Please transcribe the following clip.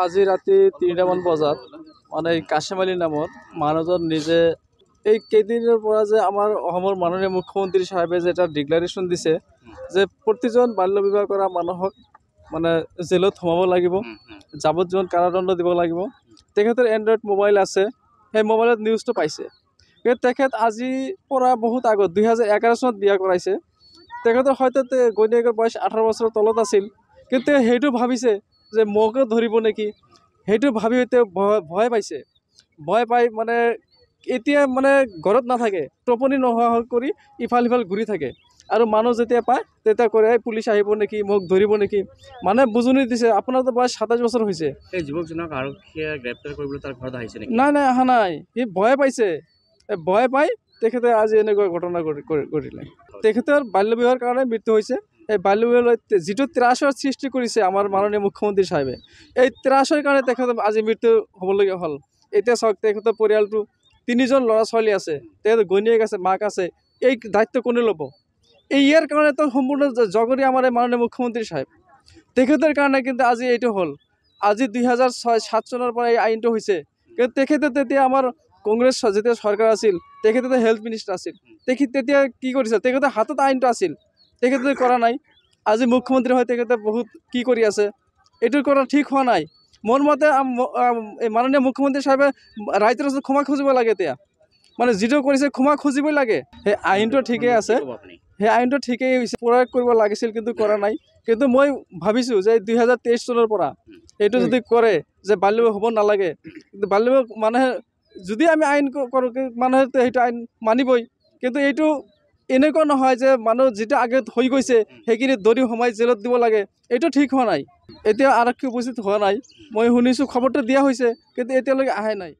আজি ৰাতি ৩টামান বজাত মানে কাশেম আলী নামৰ মানুহজন নিজে এই কেইদিনৰ পৰা যে আমাৰ অসমৰ মাননীয় মুখ্যমন্ত্ৰী সাহেবে যে এটা ডিক্লাৰেশ্যন দিছে যে প্ৰতিজন বাল্য বিবাহ কৰা মানুহক মানে জেলত সোমাব লাগিব, যাৱজ্জীৱন কাৰাদণ্ড দিব লাগিব। তেখেতৰ এণ্ড্ৰইড মোবাইল আছে, সেই মোবাইলত নিউজটো পাইছে। কিন্তু তেখেত আজিৰ পৰা বহুত আগত 2011 চনত বিয়া কৰাইছে। তেখেতৰ হয়তো ঘৈণীয়েকৰ বয়স 18 বছৰৰ তলত আছিল, কিন্তু সেইটো ভাবিছে যে মোকো ধৰিব নেকি, সেইটো ভাবি তেওঁ ভয় পাইছে। ভয় পাই মানে এতিয়া মানে ঘৰত নাথাকে, টোপনি নোহোৱা কৰি ইফাল সিফাল ঘূৰি থাকে। আৰু মানুহ যেতিয়া পায় তেতিয়া কৰে পুলিচ আহিব নেকি, মোক ধৰিব নেকি, মানে বুজনি দিছে। আপোনাৰতো বয়স 27 বছৰ হৈছে। এই যুৱকজনক আৰক্ষীয়ে গ্ৰেপ্তাৰ কৰিবলৈ তাৰ ঘৰত আহিছে নেকি? নাই নাই, অহা নাই। সি ভয় পাইছে, ভয় পাই তেখেতে আজি এনেকুৱা ঘটনা ঘটিলে। তেখেতৰ বাল্য বিবাহৰ কাৰণে মৃত্যু হৈছে। এই বাল্য বিবাহ যিটো ত্ৰাসৰ সৃষ্টি কৰিছে আমাৰ মাননীয় মুখ্যমন্ত্ৰী সাহেবে, এই ত্ৰাসৰ কাৰণে তেখেতৰ আজি মৃত্যু হ'বলগীয়া হ'ল। এতিয়া চাওক, তেখেতৰ পৰিয়ালটো 3জন ল'ৰা ছোৱালী আছে, তেখেতৰ ঘৈণীয়েক আছে, মাক আছে। এই দায়িত্ব কোনে ল'ব? ইয়াৰ কাৰণেতো সম্পূৰ্ণ জগৰী আমাৰ এই মাননীয় মুখ্যমন্ত্ৰী সাহেব। তেখেতৰ কাৰণে কিন্তু আজি এইটো হ'ল। আজি 2006-07 চনৰ পৰা এই আইনটো হৈছে। কিন্তু তেখেতে তেতিয়া আমাৰ কংগ্ৰেছ যেতিয়া চৰকাৰ আছিল, তেখেতে হেল্থ মিনিষ্টাৰ আছিল। তেতিয়া কি কৰিছে? তেখেতৰ হাতত আইনটো আছিল, তেখেতে কৰা নাই। আজি মুখ্যমন্ত্ৰী হয়, তেখেতে বহুত কি কৰি আছে, এইটো কৰা ঠিক হোৱা নাই। মোৰ মতে মাননীয় মুখ্যমন্ত্ৰী সাহেবে ৰাইজৰ ওচৰত ক্ষমা খুজিব লাগে। এতিয়া মানে যিটো কৰিছে ক্ষমা খুজিবই লাগে। সেই আইনটো ঠিকেই আছে, সেই আইনটো ঠিকেই হৈছে, প্ৰয়োগ কৰিব লাগিছিল কিন্তু কৰা নাই। কিন্তু মই ভাবিছোঁ যে 2023 চনৰ পৰা এইটো যদি কৰে যে বাল্য বিবাহ হ'ব নালাগে, কিন্তু বাল্য বিবাহ মানুহে যদি আমি আইন কৰোঁ, মানুহে সেইটো আইন মানিবই। কিন্তু এইটো এনেকুৱা নহয় যে মানুহ যিটো আগত হৈ গৈছে সেইখিনি দৰি সোমাই জেলত দিব লাগে, এইটো ঠিক হোৱা নাই। এতিয়া আৰক্ষী উপস্থিত হোৱা নাই। মই শুনিছোঁ খবৰটো দিয়া হৈছে, কিন্তু এতিয়ালৈকে অহাই নাই।